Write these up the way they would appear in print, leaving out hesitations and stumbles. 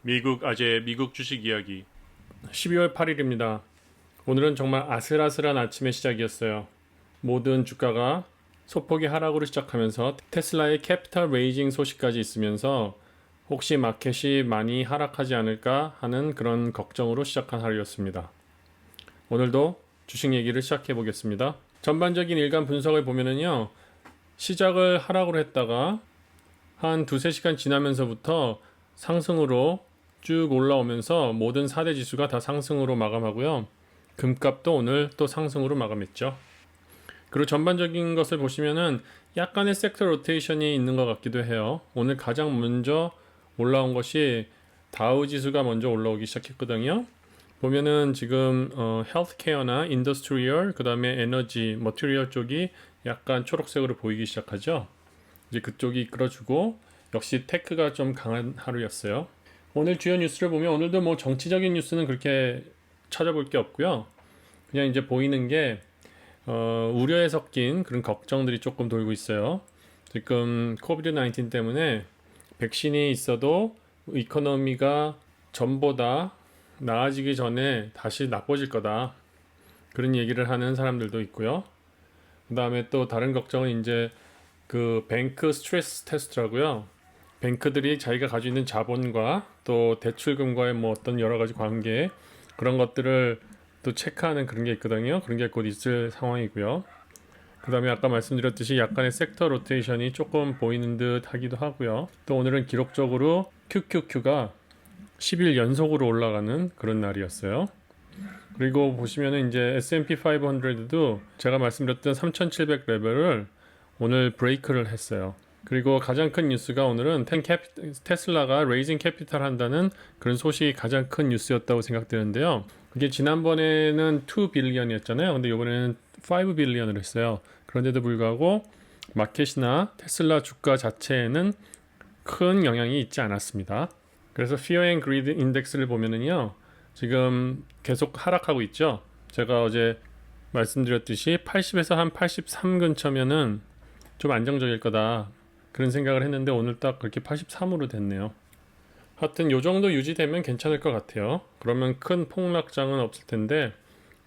미국 주식 이야기. 12월 8일입니다. 오늘은 정말 아슬아슬한 아침의 시작이었어요. 모든 주가가 소폭의 하락으로 시작하면서 테슬라의 캐피탈 레이징 소식까지 있으면서 혹시 마켓이 많이 하락하지 않을까 하는 그런 걱정으로 시작한 하루였습니다. 오늘도 주식 얘기를 시작해 보겠습니다. 전반적인 일간 분석을 보면은요, 시작을 하락으로 했다가 한 두세 시간 지나면서부터 상승으로 쭉 올라오면서 모든 4대 지수가 다 상승으로 마감하고요. 금값도 오늘 또 상승으로 마감했죠. 그리고 전반적인 것을 보시면은 약간의 섹터 로테이션이 있는 것 같기도 해요. 오늘 가장 먼저 올라온 것이 다우 지수가 먼저 올라오기 시작했거든요. 보면은 지금 헬스케어나 인더스트리얼, 그 다음에 에너지, 머티리얼 쪽이 약간 초록색으로 보이기 시작하죠. 이제 그쪽이 이끌어주고 역시 테크가 좀 강한 하루였어요. 오늘 주요 뉴스를 보면 오늘도 뭐 정치적인 뉴스는 그렇게 찾아볼 게 없고요. 그냥 이제 보이는 게 우려에 섞인 그런 걱정들이 조금 돌고 있어요. 지금 코비드 19 때문에 백신이 있어도 이코노미가 전보다 나아지기 전에 다시 나빠질 거다. 그런 얘기를 하는 사람들도 있고요. 그 다음에 또 다른 걱정은 이제 그 뱅크 스트레스 테스트라고요. 뱅크들이 자기가 가지고 있는 자본과 또 대출금과의 뭐 어떤 여러 가지 관계 그런 것들을 또 체크하는 그런 게 있거든요. 그런 게 곧 있을 상황이고요. 그 다음에 아까 말씀드렸듯이 약간의 섹터 로테이션이 조금 보이는 듯 하기도 하고요. 또 오늘은 기록적으로 QQQ가 10일 연속으로 올라가는 그런 날이었어요. 그리고 보시면은 이제 S&P 500도 제가 말씀드렸던 3,700 레벨을 오늘 브레이크를 했어요. 그리고 가장 큰 뉴스가 오늘은 테슬라가 레이징 캐피탈 한다는 그런 소식이 가장 큰 뉴스였다고 생각되는데요. 그게 지난번에는 2 빌리언이었잖아요. 근데 이번에는 5 빌리언을 했어요. 그런데도 불구하고 마켓이나 테슬라 주가 자체에는 큰 영향이 있지 않았습니다. 그래서 Fear and Greed 인덱스를 보면은요, 지금 계속 하락하고 있죠. 제가 어제 말씀드렸듯이 80에서 한 83 근처면은 좀 안정적일 거다. 그런 생각을 했는데 오늘 딱 그렇게 83으로 됐네요. 하여튼 요 정도 유지되면 괜찮을 것 같아요. 그러면 큰 폭락장은 없을 텐데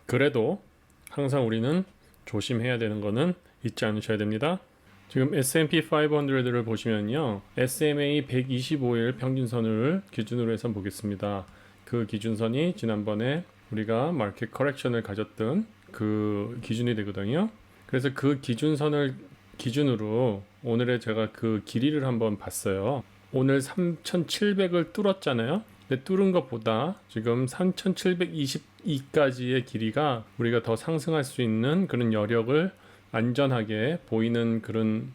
그래도 항상 우리는 조심해야 되는 거는 잊지 않으셔야 됩니다. 지금 S&P 500를 보시면요. SMA 125일 평균선을 기준으로 해서 보겠습니다. 그 기준선이 지난번에 우리가 마켓 커렉션을 가졌던 그 기준이 되거든요. 그래서 그 기준선을 기준으로 오늘의 제가 그 길이를 한번 봤어요. 오늘 3,700을 뚫었잖아요. 근데 뚫은 것보다 지금 3,722까지의 길이가 우리가 더 상승할 수 있는 그런 여력을 안전하게 보이는 그런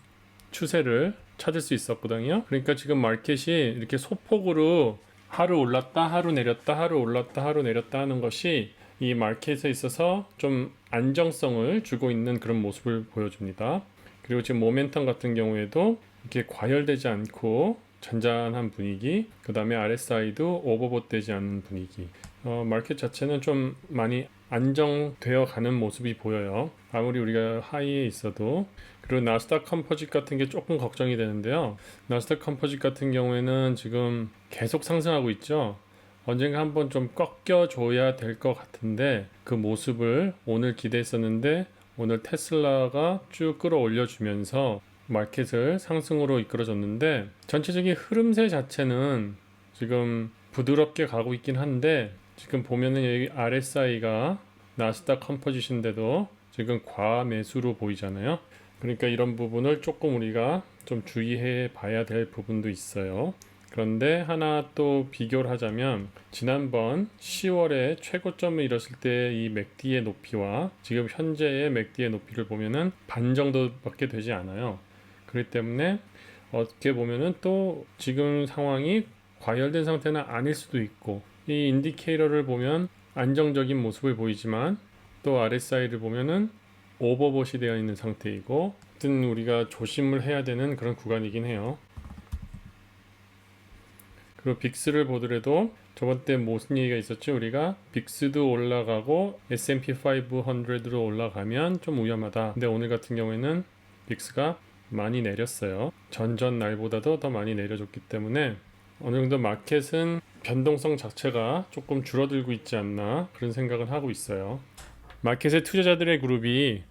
추세를 찾을 수 있었거든요. 그러니까 지금 마켓이 이렇게 소폭으로 하루 올랐다 하루 내렸다 하루 올랐다 하루 내렸다 하는 것이 이 마켓에 있어서 좀 안정성을 주고 있는 그런 모습을 보여줍니다. 그리고 지금 모멘텀 같은 경우에도 이렇게 과열되지 않고 잔잔한 분위기, 그 다음에 RSI도 오버봇 되지 않는 분위기. 마켓 자체는 좀 많이 안정되어 가는 모습이 보여요. 아무리 우리가 하이에 있어도. 그리고 나스닥 컴포짓 같은 게 조금 걱정이 되는데요. 나스닥 컴포짓 같은 경우에는 지금 계속 상승하고 있죠. 언젠가 한번 좀 꺾여줘야 될 것 같은데 그 모습을 오늘 기대했었는데 오늘 테슬라가 쭉 끌어올려주면서 마켓을 상승으로 이끌어줬는데 전체적인 흐름세 자체는 지금 부드럽게 가고 있긴 한데 지금 보면은 여기 RSI가 나스닥 컴포지션인데도 지금 과매수로 보이잖아요. 그러니까 이런 부분을 조금 우리가 좀 주의해 봐야 될 부분도 있어요. 그런데 하나 또 비교를 하자면 지난번 10월에 최고점을 이뤘을 때 이 맥디의 높이와 지금 현재의 맥디의 높이를 보면은 반 정도밖에 되지 않아요. 그렇기 때문에 어떻게 보면은 또 지금 상황이 과열된 상태는 아닐 수도 있고 이 인디케이터를 보면 안정적인 모습을 보이지만 또 RSI를 보면은 오버봇이 되어 있는 상태이고 하여튼 우리가 조심을 해야 되는 그런 구간이긴 해요. 그리고 빅스를 보더라도 저번 때 무슨 얘기가 있었죠? 우리가 빅스도 올라가고 S&P 500로 올라가면 좀 위험하다. 근데 오늘 같은 경우에는 빅스가 많이 내렸어요. 전전 날보다도 더 많이 내려줬기 때문에 어느 정도 마켓은 변동성 자체가 조금 줄어들고 있지 않나 그런 생각을 하고 있어요. 마켓의 투자자들의 그룹이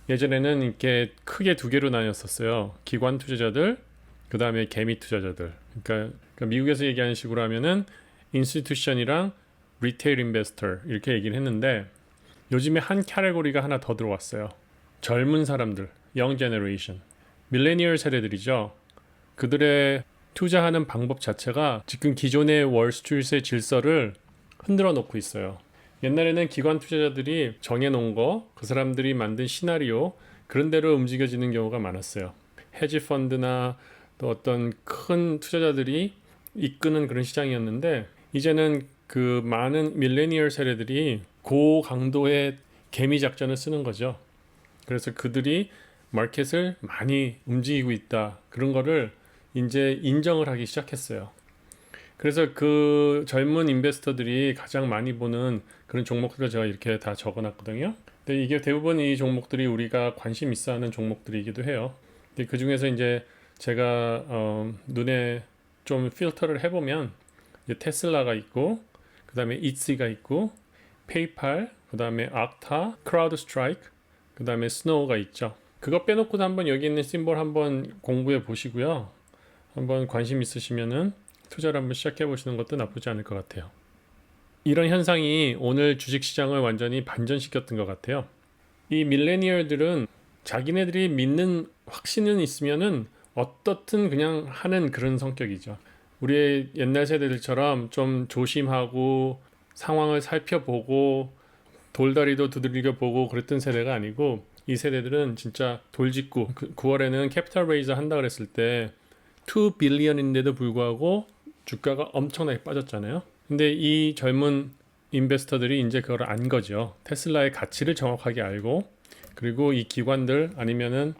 예전에는 이렇게 크게 두 개로 나뉘었었어요. 기관 투자자들, 그 다음에 개미 투자자들. 그러니까 미국에서 얘기하는 식으로 하면은 인스티튜션이랑 리테일 인베스터 이렇게 얘기를 했는데 요즘에 한 카테고리가 하나 더 들어왔어요. 젊은 사람들, 영 제너레이션, 밀레니얼 세대들이죠. 그들의 투자하는 방법 자체가 지금 기존의 월스트리트의 질서를 흔들어 놓고 있어요. 옛날에는 기관 투자자들이 정해놓은 거, 그 사람들이 만든 시나리오 그런 대로 움직여지는 경우가 많았어요. 헤지 펀드나 또 어떤 큰 투자자들이 이끄는 그런 시장이었는데 이제는 그 많은 밀레니얼 세대들이 고강도의 개미 작전을 쓰는 거죠. 그래서 그들이 마켓을 많이 움직이고 있다. 그런 거를 이제 인정을 하기 시작했어요. 그래서 그 젊은 인베스터들이 가장 많이 보는 그런 종목들을 제가 이렇게 다 적어놨거든요. 근데 이게 대부분 이 종목들이 우리가 관심 있어하는 종목들이기도 해요. 근데 그 중에서 이제 제가 눈에 좀 필터를 해보면 이제 테슬라가 있고, 그 다음에 이츠가 있고, 페이팔, 그 다음에 악타, 크라우드 스트라이크, 그 다음에 스노우가 있죠. 그거 빼놓고도 한번 여기 있는 심볼 한번 공부해 보시고요. 한번 관심 있으시면은 투자를 한번 시작해 보시는 것도 나쁘지 않을 것 같아요. 이런 현상이 오늘 주식시장을 완전히 반전시켰던 것 같아요. 이 밀레니얼들은 자기네들이 믿는 확신은 있으면은 어떻든 그냥 하는 그런 성격이죠. 우리의 옛날 세대들처럼 좀 조심하고 상황을 살펴보고 돌다리도 두들겨 보고 그랬던 세대가 아니고 이 세대들은 진짜 돌직구 9월에는 캐피탈 레이즈 한다 그랬을 때 2 빌리언인데도 불구하고 주가가 엄청나게 빠졌잖아요. 근데 이 젊은 인베스터들이 이제 그걸 안 거죠. 테슬라의 가치를 정확하게 알고 그리고 이 기관들 아니면은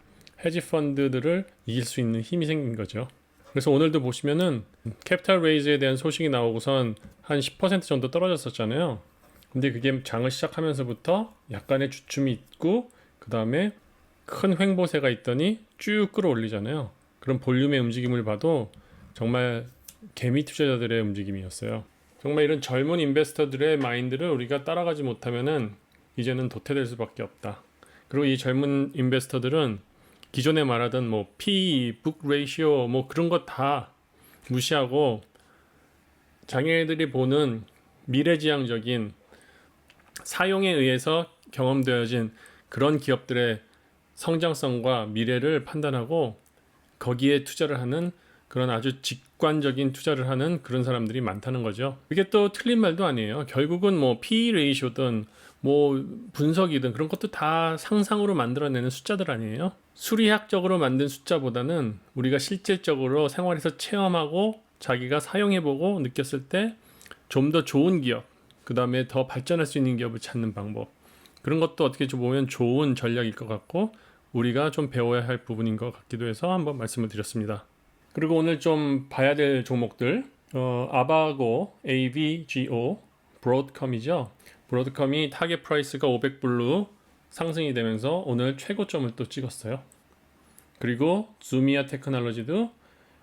헤지 펀드들을 이길 수 있는 힘이 생긴 거죠. 그래서 오늘도 보시면은 캐피탈 레이즈에 대한 소식이 나오고선 한 10% 정도 떨어졌었잖아요. 근데 그게 장을 시작하면서부터 약간의 주춤이 있고 그 다음에 큰 횡보세가 있더니 쭉 끌어올리잖아요. 그런 볼륨의 움직임을 봐도 정말 개미 투자자들의 움직임이었어요. 정말 이런 젊은 인베스터들의 마인드를 우리가 따라가지 못하면은 이제는 도태될 수밖에 없다. 그리고 이 젊은 인베스터들은 기존에 말하던 뭐 PE, book ratio 뭐 그런 거 다 무시하고 자기네들이 보는 미래지향적인 사용에 의해서 경험되어진 그런 기업들의 성장성과 미래를 판단하고 거기에 투자를 하는 그런 아주 직관적인 투자를 하는 그런 사람들이 많다는 거죠. 이게 또 틀린 말도 아니에요. 결국은 뭐 PE 레이쇼든 뭐 분석이든 그런 것도 다 상상으로 만들어내는 숫자들 아니에요. 수리학적으로 만든 숫자보다는 우리가 실질적으로 생활에서 체험하고 자기가 사용해보고 느꼈을 때 좀 더 좋은 기업, 그 다음에 더 발전할 수 있는 기업을 찾는 방법, 그런 것도 어떻게 좀 보면 좋은 전략일 것 같고 우리가 좀 배워야 할 부분인 것 같기도 해서 한번 말씀을 드렸습니다. 그리고 오늘 좀 봐야 될 종목들 아바고, AVGO, 브로드컴이죠. 브로드컴이 타겟 프라이스가 500불로 상승이 되면서 오늘 최고점을 또 찍었어요. 그리고 주미아 테크놀로지도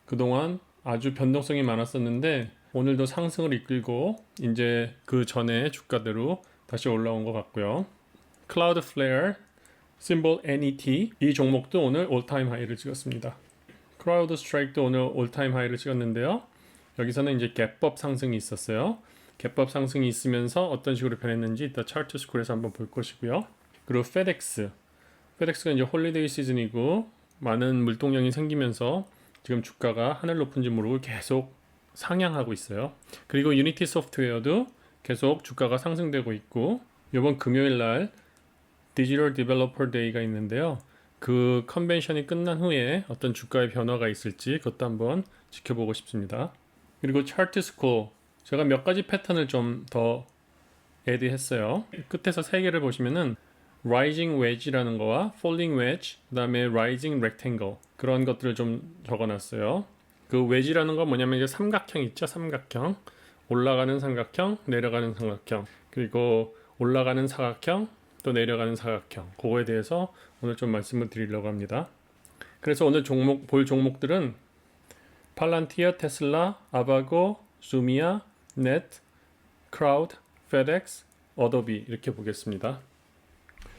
그동안 아주 변동성이 많았었는데 오늘도 상승을 이끌고 이제 그 전에 주가대로 다시 올라온 것 같고요. 클라우드 플레어, 심볼 NET 이 종목도 오늘 올타임 하이를 찍었습니다. 크라우드 스트라이크도 오늘 올타임 하이를 찍었는데요. 여기서는 이제 갭업 상승이 있었어요. 갭업 상승이 있으면서 어떤 식으로 변했는지 이따 차트 스쿨에서 한번 볼 것이고요. 그리고 페덱스가 이제 홀리데이 시즌이고 많은 물동량이 생기면서 지금 주가가 하늘 높은지 모르고 계속 상향하고 있어요. 그리고 유니티 소프트웨어도 계속 주가가 상승되고 있고 이번 금요일 날 디지털 디벨로퍼 데이가 있는데요. 그 컨벤션이 끝난 후에 어떤 주가의 변화가 있을지 그것도 한번 지켜보고 싶습니다. 그리고 차트 스코어 제가 몇 가지 패턴을 좀 더 애드했어요. 끝에서 세 개를 보시면은 Rising Wedge라는 거와 Falling Wedge, 그 다음에 Rising Rectangle 그런 것들을 좀 적어놨어요. 그 wedge라는 건 뭐냐면 이제 삼각형 있죠, 삼각형. 올라가는 삼각형, 내려가는 삼각형, 그리고 올라가는 사각형, 또 내려가는 사각형. 그거에 대해서 오늘 좀 말씀을 드리려고 합니다. 그래서 오늘 볼 종목들은 팔란티어, 테슬라, 아바고, 주미아, 넷, 크라우드, 페덱스, 어도비 이렇게 보겠습니다.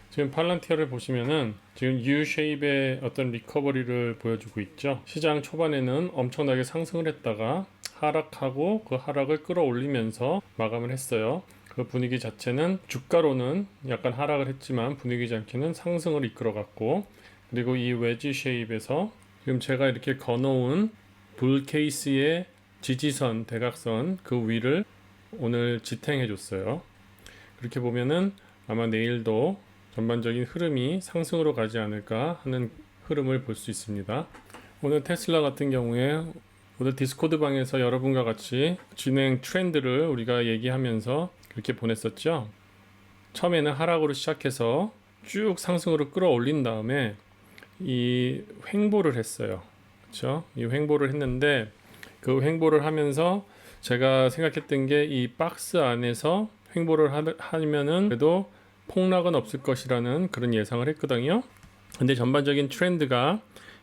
지금 팔란티어를 보시면은 지금 U-쉐입의 어떤 리커버리를 보여주고 있죠. 시장 초반에는 엄청나게 상승을 했다가 하락하고 그 하락을 끌어올리면서 마감을 했어요. 그 분위기 자체는 주가로는 약간 하락을 했지만 분위기 자체는 상승을 이끌어갔고, 그리고 이 웨지 쉐입에서 지금 제가 이렇게 거놓은 불 케이스의 지지선, 대각선 그 위를 오늘 지탱해 줬어요. 그렇게 보면은 아마 내일도 전반적인 흐름이 상승으로 가지 않을까 하는 흐름을 볼 수 있습니다. 오늘 테슬라 같은 경우에 오늘 디스코드 방에서 여러분과 같이 진행 트렌드를 우리가 얘기하면서 그렇게 보냈었죠. 처음에는 하락으로 시작해서 쭉 상승으로 끌어올린 다음에 이 횡보를 했어요. 그렇죠? 이 횡보를 했는데 그 횡보를 하면서 제가 생각했던 게 이 박스 안에서 횡보를 하면은 그래도 폭락은 없을 것이라는 그런 예상을 했거든요. 근데 전반적인 트렌드가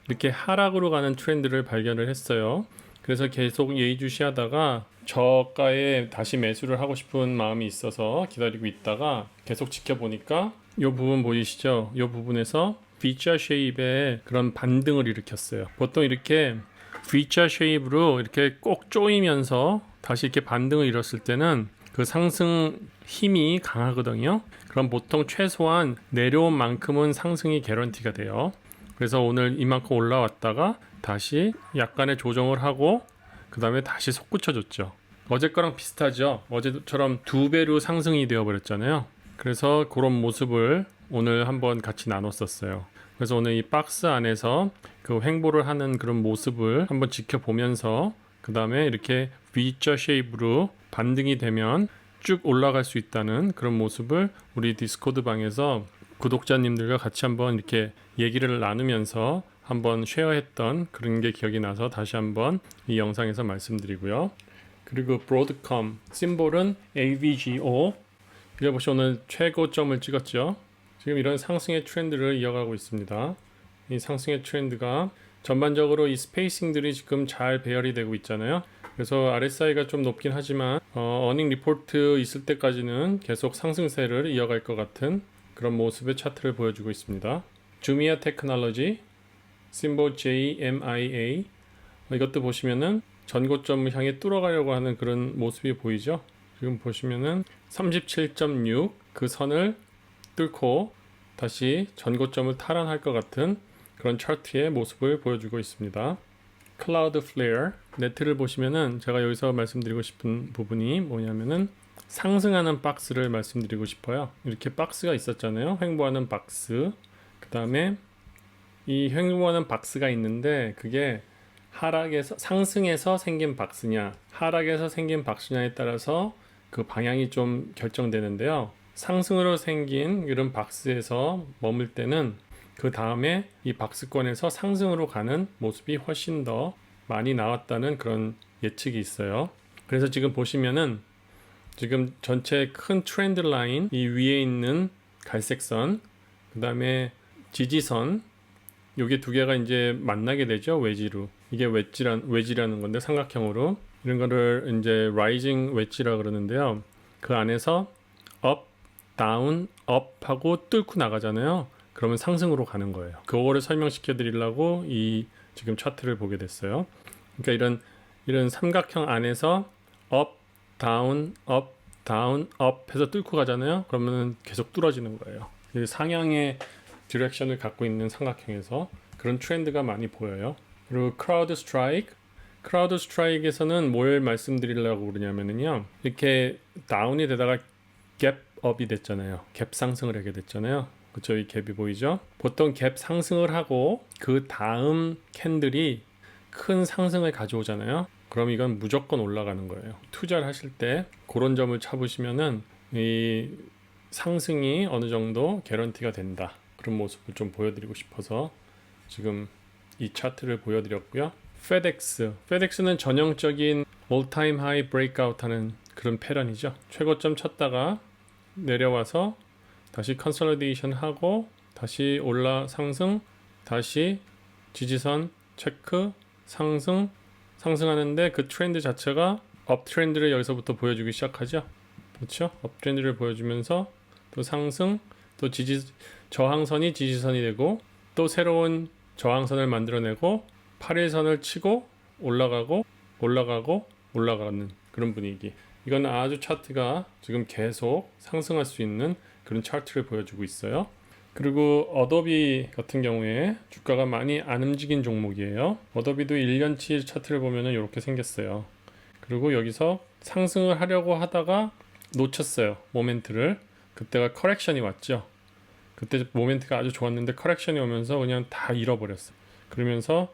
이렇게 하락으로 가는 트렌드를 발견을 했어요. 그래서 계속 예의주시하다가 저가에 다시 매수를 하고 싶은 마음이 있어서 기다리고 있다가 계속 지켜보니까 이 부분 보이시죠? 이 부분에서 V자 쉐입의 그런 반등을 일으켰어요. 보통 이렇게 V자 쉐입으로 이렇게 꼭 조이면서 다시 이렇게 반등을 일었을 때는 그 상승 힘이 강하거든요. 그럼 보통 최소한 내려온 만큼은 상승이 개런티가 돼요. 그래서 오늘 이만큼 올라왔다가 다시 약간의 조정을 하고 그 다음에 다시 솟구쳐줬죠. 어제 거랑 비슷하죠. 어제처럼 2배로 상승이 되어버렸잖아요. 그래서 그런 모습을 오늘 한번 같이 나눴었어요. 그래서 오늘 이 박스 안에서 그 횡보를 하는 그런 모습을 한번 지켜보면서 그 다음에 이렇게 V자 쉐입으로 반등이 되면 쭉 올라갈 수 있다는 그런 모습을 우리 디스코드 방에서 구독자님들과 같이 한번 이렇게 얘기를 나누면서 한번 쉐어했던 그런 게 기억이 나서 다시 한번 이 영상에서 말씀드리고요. 그리고 브로드컴 심볼은 AVGO, 이거 보시 오늘 최고점을 찍었죠. 지금 이런 상승의 트렌드를 이어가고 있습니다. 이 상승의 트렌드가 전반적으로 이 스페이싱들이 지금 잘 배열이 되고 있잖아요. 그래서 RSI가 좀 높긴 하지만 어닝 리포트 있을 때까지는 계속 상승세를 이어갈 것 같은 그런 모습의 차트를 보여주고 있습니다. 주미아 테크놀로지 심볼 JMIA, 이것도 보시면은 전고점을 향해 뚫어가려고 하는 그런 모습이 보이죠. 지금 보시면은 37.6 그 선을 뚫고 다시 전고점을 탈환할 것 같은 그런 차트의 모습을 보여주고 있습니다. 클라우드 플레어 네트를 보시면은 제가 여기서 말씀드리고 싶은 부분이 뭐냐면은 상승하는 박스를 말씀드리고 싶어요. 이렇게 박스가 있었잖아요. 횡보하는 박스. 그 다음에 이 횡보하는 박스가 있는데 그게 하락에서 상승에서 생긴 박스냐 하락에서 생긴 박스냐에 따라서 그 방향이 좀 결정되는데요. 상승으로 생긴 이런 박스에서 머물 때는 그 다음에 이 박스권에서 상승으로 가는 모습이 훨씬 더 많이 나왔다는 그런 예측이 있어요. 그래서 지금 보시면은 지금 전체 큰 트렌드 라인 이 위에 있는 갈색선, 그 다음에 지지선, 요게 두 개가 이제 만나게 되죠. 웨지로. 이게 웨지라는 건데 삼각형으로 이런 거를 이제 라이징 웨지라 그러는데요. 그 안에서 업, 다운, 업 하고 뚫고 나가잖아요. 그러면 상승으로 가는 거예요. 그거를 설명시켜 드리려고 이 지금 차트를 보게 됐어요. 그러니까 이런 삼각형 안에서 업, 다운, 업, 다운, 업 해서 뚫고 가잖아요. 그러면 계속 뚫어지는 거예요. 상향의 디렉션을 갖고 있는 삼각형에서 그런 트렌드가 많이 보여요. 그리고 크라우드 스트라이크에서는 뭘 말씀드리려고 그러냐면요. 이렇게 다운이 되다가 갭업이 됐잖아요. 갭 상승을 하게 됐잖아요. 그쵸? 이 갭이 보이죠? 보통 갭 상승을 하고 그 다음 캔들이 큰 상승을 가져오잖아요. 그럼 이건 무조건 올라가는 거예요. 투자를 하실 때 그런 점을 잡으시면은 이 상승이 어느 정도 개런티가 된다. 그런 모습을 좀 보여드리고 싶어서 지금 이 차트를 보여드렸고요. 페덱스는 전형적인 all-time high breakout 하는 그런 패턴이죠. 최고점 쳤다가 내려와서 다시 컨솔리데이션 하고 다시 상승, 다시 지지선 체크, 상승, 상승하는데 그 트렌드 자체가 업 트렌드를 여기서부터 보여주기 시작하죠. 그렇죠? 업 트렌드를 보여주면서 또 상승, 또 저항선이 지지선이 되고 또 새로운 저항선을 만들어내고 8일선을 치고 올라가고 올라가는 그런 분위기. 이건 아주 차트가 지금 계속 상승할 수 있는 그런 차트를 보여주고 있어요. 그리고 어도비 같은 경우에 주가가 많이 안 움직인 종목이에요. 어도비도 1년치 차트를 보면은 이렇게 생겼어요. 그리고 여기서 상승을 하려고 하다가 놓쳤어요. 모멘트를. 그때가 커렉션이 왔죠. 그때 모멘트가 아주 좋았는데 커렉션이 오면서 그냥 다 잃어버렸어요. 그러면서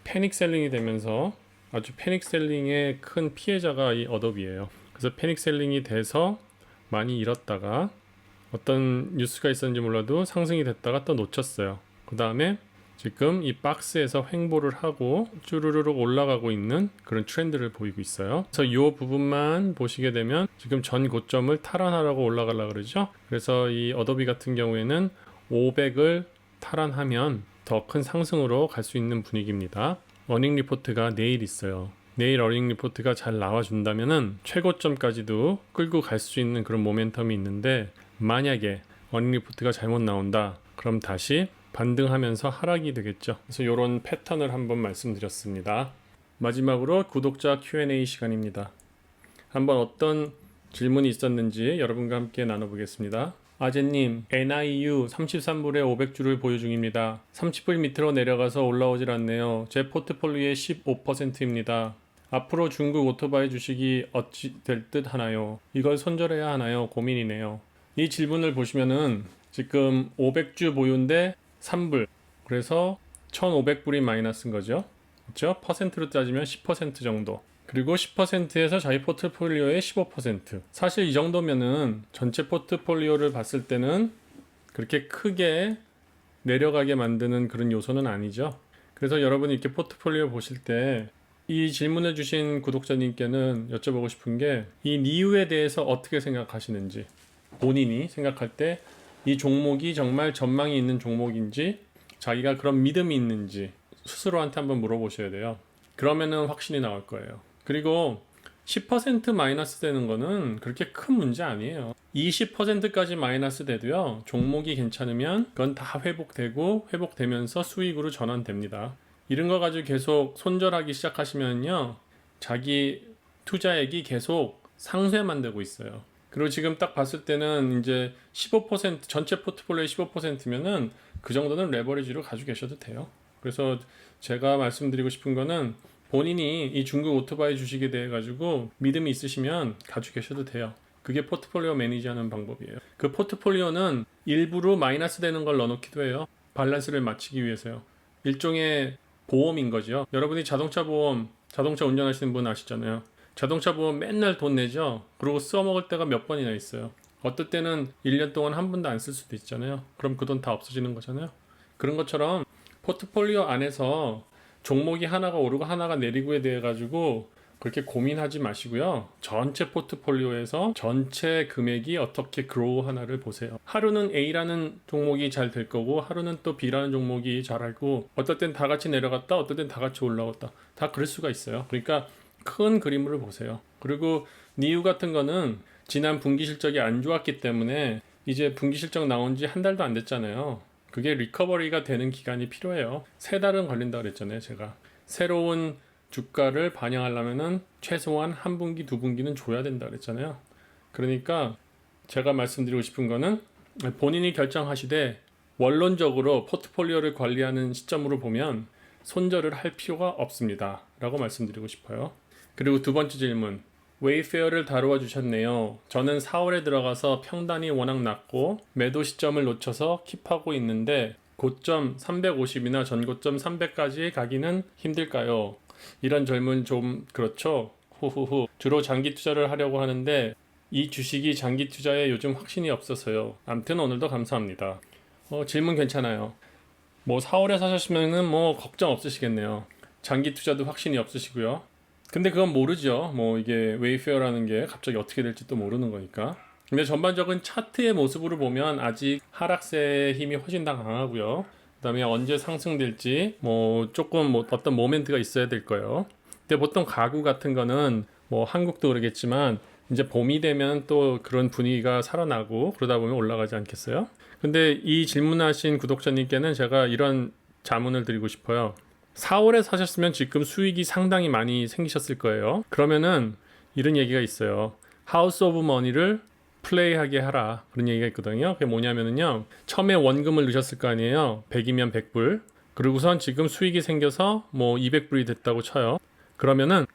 패닉 셀링이 되면서 아주 패닉 셀링의 큰 피해자가 이 어도비예요. 그래서 패닉 셀링이 돼서 많이 잃었다가 어떤 뉴스가 있었는지 몰라도 상승이 됐다가 또 놓쳤어요. 그 다음에 지금 이 박스에서 횡보를 하고 쭈루루룩 올라가고 있는 그런 트렌드를 보이고 있어요. 그래서 이 부분만 보시게 되면 지금 전 고점을 탈환하라고 올라가려고 그러죠. 그래서 이 어도비 같은 경우에는 500을 탈환하면 더 큰 상승으로 갈 수 있는 분위기입니다. 어닝 리포트가 내일 있어요. 내일 어닝 리포트가 잘 나와준다면은 최고점까지도 끌고 갈 수 있는 그런 모멘텀이 있는데 만약에 어닝 리포트가 잘못 나온다 그럼 다시 반등하면서 하락이 되겠죠. 그래서 이런 패턴을 한번 말씀드렸습니다. 마지막으로 구독자 Q&A 시간입니다. 한번 어떤 질문이 있었는지 여러분과 함께 나눠보겠습니다. 아재님, NIU 33불에 500주를 보유 중입니다. 30불 밑으로 내려가서 올라오질 않네요. 제 포트폴리오의 15%입니다. 앞으로 중국 오토바이 주식이 어찌 될 듯 하나요? 이걸 손절해야 하나요? 고민이네요. 이 질문을 보시면은 지금 500주 보유인데 3불. 그래서 1,500불이 마이너스인 거죠. 그렇죠? 퍼센트로 따지면 10% 정도. 그리고 10%에서 자기 포트폴리오의 15%. 사실 이 정도면은 전체 포트폴리오를 봤을 때는 그렇게 크게 내려가게 만드는 그런 요소는 아니죠. 그래서 여러분이 이렇게 포트폴리오 보실 때 이 질문을 주신 구독자님께는 여쭤보고 싶은 게 이 니우에 대해서 어떻게 생각하시는지, 본인이 생각할 때 이 종목이 정말 전망이 있는 종목인지, 자기가 그런 믿음이 있는지 스스로한테 한번 물어보셔야 돼요. 그러면은 확신이 나올 거예요. 그리고 10% 마이너스 되는 거는 그렇게 큰 문제 아니에요. 20%까지 마이너스 돼도요, 종목이 괜찮으면 그건 다 회복되면서 수익으로 전환됩니다. 이런 거 가지고 계속 손절하기 시작하시면요, 자기 투자액이 계속 상쇄만 되고 있어요. 그리고 지금 딱 봤을 때는 이제 15% 전체 포트폴리오의 15%면은 그 정도는 레버리지로 가지고 계셔도 돼요. 그래서 제가 말씀드리고 싶은 거는 본인이 이 중국 오토바이 주식에 대해 가지고 믿음이 있으시면 가지고 계셔도 돼요. 그게 포트폴리오 매니지하는 방법이에요. 그 포트폴리오는 일부러 마이너스 되는 걸 넣어놓기도 해요. 밸런스를 맞추기 위해서요. 일종의 보험인 거죠. 여러분이 자동차 보험, 자동차 운전하시는 분 아시잖아요. 자동차 보험 맨날 돈 내죠. 그리고 써먹을 때가 몇 번이나 있어요. 어떨 때는 1년 동안 한 번도 안 쓸 수도 있잖아요. 그럼 그 돈 다 없어지는 거잖아요. 그런 것처럼 포트폴리오 안에서 종목이 하나가 오르고 하나가 내리고에 대해 가지고 그렇게 고민하지 마시고요. 전체 포트폴리오에서 전체 금액이 어떻게 그로우 하나를 보세요. 하루는 A라는 종목이 잘 될 거고 하루는 또 B라는 종목이 잘하고 어떨 땐 다 같이 내려갔다 어떨 땐 다 같이 올라갔다 다 그럴 수가 있어요. 그러니까 큰 그림을 보세요. 그리고 니우 같은 거는 지난 분기 실적이 안 좋았기 때문에 이제 분기 실적 나온 지 한 달도 안 됐잖아요. 그게 리커버리가 되는 기간이 필요해요. 3달은 걸린다 그랬잖아요. 제가 새로운 주가를 반영하려면은 최소한 한 분기, 두 분기는 줘야 된다 그랬잖아요. 그러니까 제가 말씀드리고 싶은 거는 본인이 결정하시되 원론적으로 포트폴리오를 관리하는 시점으로 보면 손절을 할 필요가 없습니다. 라고 말씀드리고 싶어요. 그리고 두 번째 질문. 웨이페어를 다루어 주셨네요. 저는 4월에 들어가서 평단이 워낙 낮고 매도 시점을 놓쳐서 킵하고 있는데 고점 350이나 전고점 300까지 가기는 힘들까요? 이런 질문 좀 그렇죠. 후후후. 주로 장기 투자를 하려고 하는데 이 주식이 장기 투자에 요즘 확신이 없어서요. 암튼 오늘도 감사합니다. 질문 괜찮아요. 뭐 4월에 사셨으면은 뭐 걱정 없으시겠네요. 장기 투자도 확신이 없으시고요. 근데 그건 모르죠. 뭐 이게 웨이페어라는 게 갑자기 어떻게 될지 또 모르는 거니까. 근데 전반적인 차트의 모습으로 보면 아직 하락세의 힘이 훨씬 더 강하고요. 그다음에 언제 상승될지 뭐 조금 뭐 어떤 모멘트가 있어야 될 거예요. 근데 보통 가구 같은 거는 뭐 한국도 그러겠지만 이제 봄이 되면 또 그런 분위기가 살아나고 그러다 보면 올라가지 않겠어요? 근데 이 질문하신 구독자님께는 제가 이런 자문을 드리고 싶어요. 4월에 사셨으면 지금 수익이 상당히 많이 생기셨을 거예요. 그러면은 이런 얘기가 있어요. 하우스 오브 머니를 플레이하게 하라. 그런 얘기가 있거든요. 그게 뭐냐면요. 처음에 원금을 넣으셨을 거 아니에요. 100이면 100불. 그리고선 지금 수익이 생겨서 뭐 200불이 됐다고 쳐요. 그러면은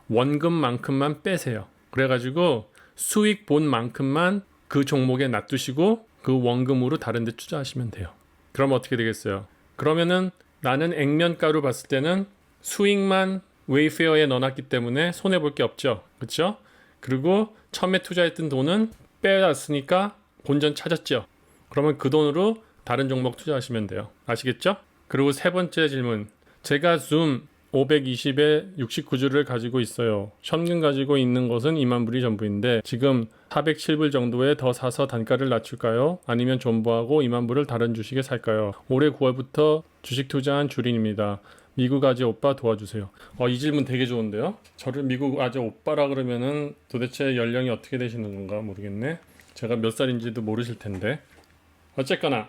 원금만큼만 빼세요. 그래가지고 수익 본 만큼만 그 종목에 놔두시고 그 원금으로 다른 데 투자하시면 돼요. 그럼 어떻게 되겠어요? 그러면은 나는 액면가로 봤을 때는 수익만 웨이페어에 넣어놨기 때문에 손해볼 게 없죠. 그렇죠? 그리고 처음에 투자했던 돈은 빼놨으니까 본전 찾았죠. 그러면 그 돈으로 다른 종목 투자하시면 돼요. 아시겠죠? 그리고 세 번째 질문. 제가 줌 520에 69주를 가지고 있어요. 현금 가지고 있는 것은 2만 불이 전부인데 지금 407불 정도에 더 사서 단가를 낮출까요? 아니면 존버하고 2만 불을 다른 주식에 살까요? 올해 9월부터 주식 투자한 주린입니다. 미국 아재 오빠 도와주세요. 이 질문 되게 좋은데요? 저를 미국 아재 오빠라 그러면은 도대체 연령이 어떻게 되시는 건가 모르겠네. 제가 몇 살인지도 모르실 텐데. 어쨌거나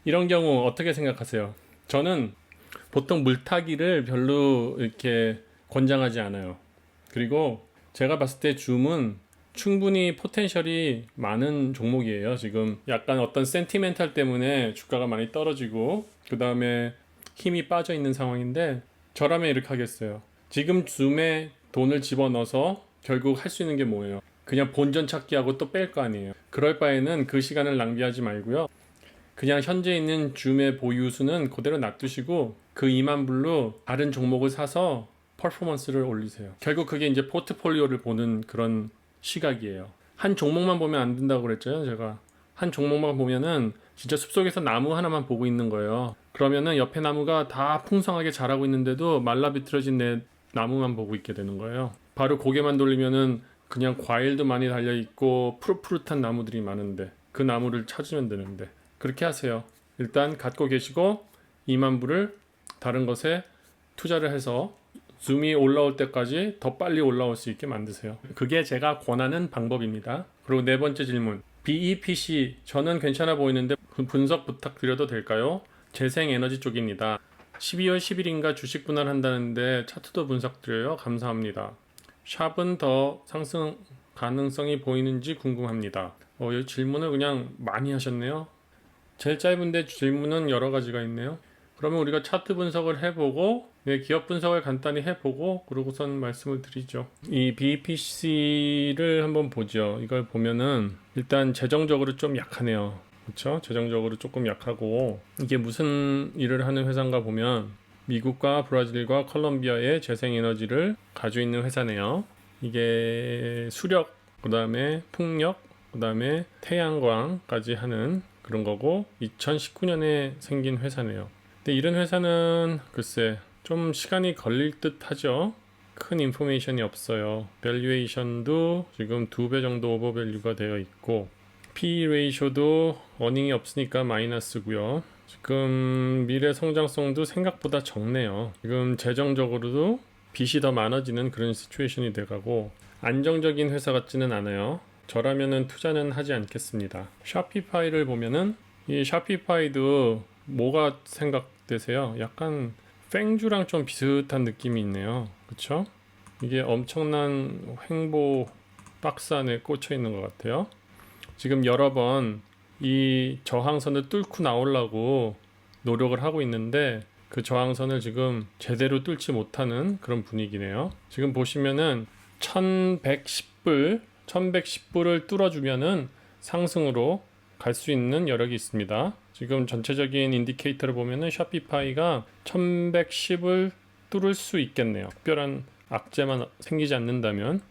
이런 경우 어떻게 생각하세요? 저는 보통 물타기를 별로 이렇게 권장하지 않아요. 그리고 제가 봤을 때 줌은 충분히 포텐셜이 많은 종목이에요. 지금 약간 어떤 센티멘탈 때문에 주가가 많이 떨어지고 그 다음에 힘이 빠져 있는 상황인데 저라면 이렇게 하겠어요. 지금 줌에 돈을 집어넣어서 결국 할 수 있는 게 뭐예요? 그냥 본전 찾기 하고 또 뺄 거 아니에요. 그럴 바에는 그 시간을 낭비하지 말고요. 그냥 현재 있는 줌의 보유수는 그대로 놔두시고 그 2만 불로 다른 종목을 사서 퍼포먼스를 올리세요. 결국 그게 이제 포트폴리오를 보는 그런 시각이에요. 한 종목만 보면 안 된다고 그랬죠, 제가. 한 종목만 보면은 진짜 숲속에서 나무 하나만 보고 있는 거예요. 그러면은 옆에 나무가 다 풍성하게 자라고 있는데도 말라 비틀어진 내 나무만 보고 있게 되는 거예요. 바로 고개만 돌리면은 그냥 과일도 많이 달려 있고 푸릇푸릇한 나무들이 많은데 그 나무를 찾으면 되는데 그렇게 하세요. 일단 갖고 계시고 2만 불을 다른 것에 투자를 해서 줌이 올라올 때까지 더 빨리 올라올 수 있게 만드세요. 그게 제가 권하는 방법입니다. 그리고 네 번째 질문. BEPC 저는 괜찮아 보이는데 분석 부탁드려도 될까요? 재생에너지 쪽입니다. 12월 10일인가 주식 분할한다는데 차트도 분석드려요. 감사합니다. 샵은 더 상승 가능성이 보이는지 궁금합니다. 이 질문을 그냥 많이 하셨네요. 제일 짧은데 질문은 여러 가지가 있네요. 그러면 우리가 차트 분석을 해보고 기업 분석을 간단히 해보고 그러고선 말씀을 드리죠. 이 BPC를 한번 보죠. 이걸 보면은 일단 재정적으로 좀 약하네요. 그렇죠? 재정적으로 조금 약하고 이게 무슨 일을 하는 회사인가 보면 미국과 브라질과 콜롬비아의 재생에너지를 가지고 있는 회사네요. 이게 수력, 그 다음에 풍력, 그 다음에 태양광까지 하는 그런 거고 2019년에 생긴 회사네요. 근데 이런 회사는 글쎄 좀 시간이 걸릴 듯 하죠. 큰 인포메이션이 없어요. 밸류에이션도 지금 2배 정도 오버밸류가 되어 있고 PE 레이쇼도 어닝이 없으니까 마이너스고요. 지금 미래 성장성도 생각보다 적네요. 지금 재정적으로도 빚이 더 많아지는 그런 시츄에이션이 돼가고 안정적인 회사 같지는 않아요. 저라면은 투자는 하지 않겠습니다. 샤피파이를 보면은 이 샤피파이도 뭐가 생각되세요? 약간 팽주랑 좀 비슷한 느낌이 있네요. 그쵸? 이게 엄청난 횡보 박스 안에 꽂혀 있는 것 같아요. 지금 여러 번 이 저항선을 뚫고 나오려고 노력을 하고 있는데 그 저항선을 지금 제대로 뚫지 못하는 그런 분위기네요. 지금 보시면은 1110불을 뚫어주면은 상승으로 갈 수 있는 여력이 있습니다. 지금 전체적인 인디케이터를 보면은 샤피파이가 1110을 뚫을 수 있겠네요. 특별한 악재만 생기지 않는다면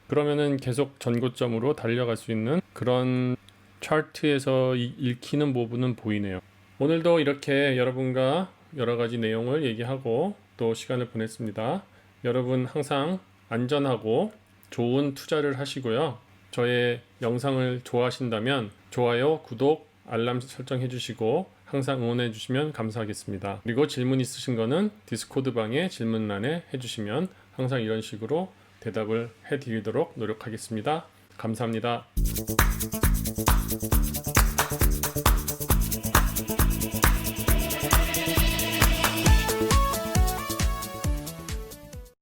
그러면은 계속 전고점으로 달려갈 수 있는 그런 차트에서 읽히는 부분은 보이네요. 오늘도 이렇게 여러분과 여러 가지 내용을 얘기하고 또 시간을 보냈습니다. 여러분 항상 안전하고 좋은 투자를 하시고요. 저의 영상을 좋아하신다면 좋아요, 구독, 알람 설정해 주시고 항상 응원해 주시면 감사하겠습니다. 그리고 질문 있으신 거는 디스코드 방에 질문란에 해주시면 항상 이런 식으로 대답을 해드리도록 노력하겠습니다. 감사합니다.